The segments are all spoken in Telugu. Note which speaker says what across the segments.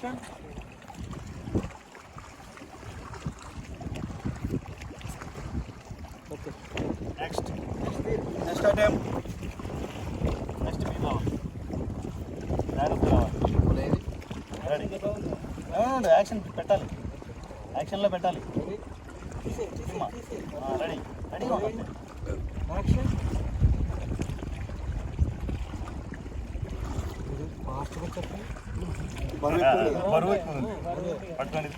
Speaker 1: Next attempt. నెక్స్ట్ మీ కావాలి. రెడీ. యాక్షన్ పెట్టాలి, యాక్షన్లో పెట్టాలి. Ready ready action. బరువు పట్టుకోండి.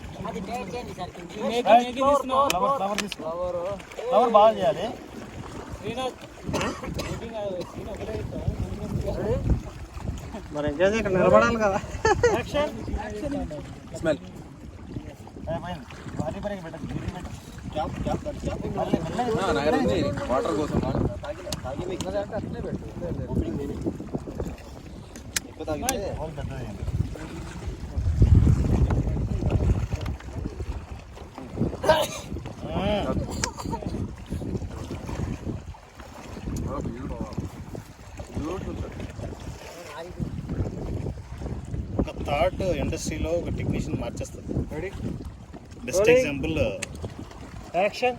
Speaker 1: ఫ్లవర్ బాగా చేయాలి.
Speaker 2: మరి ఏం చేసి ఇక్కడ నిలబడాలి కదా.
Speaker 1: స్మెల్ వాటర్ కోసం ఒక థాట్ ఇండస్ట్రీలో ఒక టెక్నీషియన్ మార్చేస్తుంది. Best example
Speaker 2: action.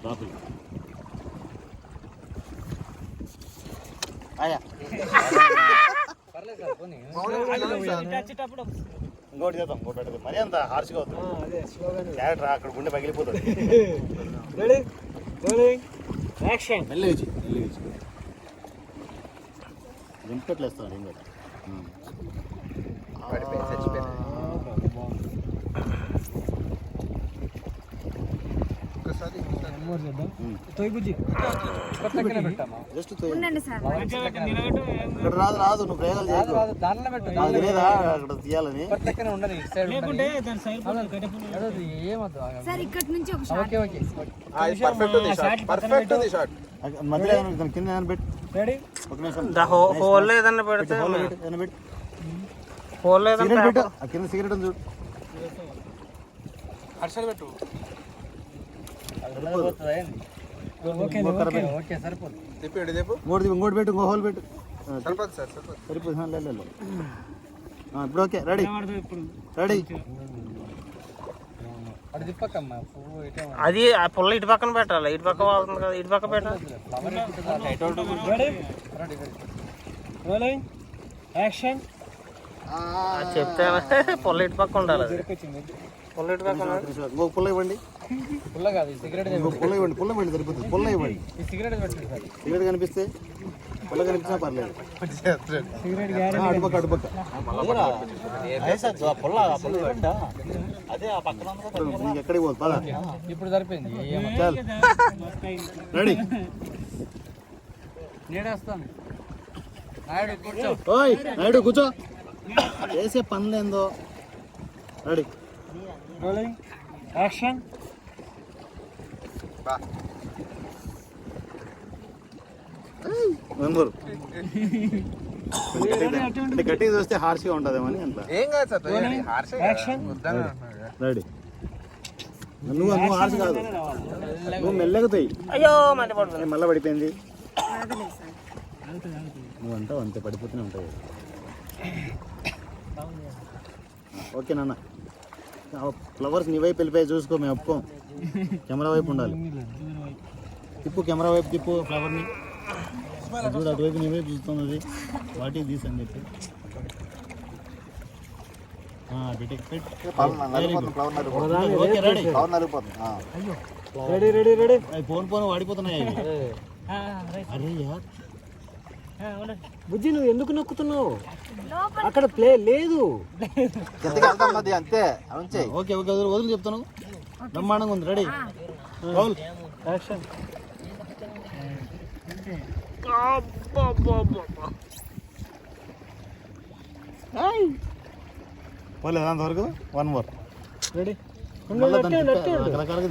Speaker 1: ఇంకోటి చేద్దాం, ఇంకోటి పెడతాం. మరీ అంత హార్ష్గా అవుతుంది క్యారెక్టర్, అక్కడ గుండె పగిలిపోతుంది. మెల్లిగి జంపెట్లేస్తాడు ఏం కదా. రాదు రాదు, నువ్వు ప్రయోగాలు చేయకు. లేదా అక్కడ తీయాలని. మధ్యలో కింద పెట్టు. ఒక నిమిషం
Speaker 2: హోల్ ఏదన్నా పెడితే హోల్ ఏదన్నా
Speaker 1: పెట్టు. కింద సిగరెట్ చూడు.
Speaker 3: హర్షలు పెట్టు.
Speaker 1: ఇంకోటి పెట్టు, ఇంకో హోల్ పెట్టు. సరిపోతుంది. ఇప్పుడు ఓకే. Ready ready.
Speaker 2: అది ఆ పుల్ల ఇటు పక్కన పెట్టాలి, ఇటు పక్క వాడుతుంది కదా, ఇటు పక్క పెట్టాలి. చెప్తే పుల్ల ఇటు పక్క ఉండాలి. పుల్ల ఇటు పక్క
Speaker 1: ఇంకొక పుల్ల ఇవ్వండి.
Speaker 3: పుల్ల కాదు, సిగరెట్
Speaker 1: పుల్ల ఇవ్వండి. పుల్ల ఇవ్వండి, సరిపోతుంది. పుల్ల ఇవ్వండి. సిగరెట్ కనిపిస్తే పుల్ల కనిపించినా పర్లేదు. అటుపక్క అటుపక్క ఎక్కడికి పోదు పద.
Speaker 3: ఇప్పుడు సరిపోయింది.
Speaker 1: చాలు రెడీ.
Speaker 3: నేడేస్తాను.
Speaker 1: ఓయ్ నాయుడు కూర్చో. వేసే పనులేందో. Ready
Speaker 2: action.
Speaker 1: గట్టిగా చూస్తే హార్ష్గా ఉంటుందేమో అని అంత.
Speaker 3: ఏం కాదు సార్.
Speaker 1: రెడీ. నువ్వు హార్ష్ కాదు, నువ్వు మెల్లగుతాయి.
Speaker 2: అయ్యో మళ్ళీ పడుతుంది.
Speaker 1: మళ్ళీ పడిపోయింది. నువ్వు అంటావు అంతే, పడిపోతూనే ఉంటావు. ఓకే నాన్న. ఫ్లవర్స్ నీ వైపు వెళ్ళిపోయి చూసుకో, మేము ఒప్పుకోం. కెమెరా వైపు ఉండాలి. తిప్పు, కెమెరా వైపు తిప్పు ఫ్లవర్ని. చూడు అటువైపు నీ వైపు చూస్తున్నది. వాటికి తీసని చెప్పి ఫోన్ ఫోన్ వాడిపోతున్నాయి. అరే యార్
Speaker 2: బుజ్జి, నువ్వు ఎందుకు నొక్కుతున్నావు? అక్కడ ప్లే లేదు.
Speaker 1: అంతే. ఓకే ఓకే, వదిలి చెప్తాను. బ్రహ్మాండంగా ఉంది. Ready action. పోలేదు అంతవరకు. 1 more.
Speaker 2: రెడీ.
Speaker 1: రకరకాలుగా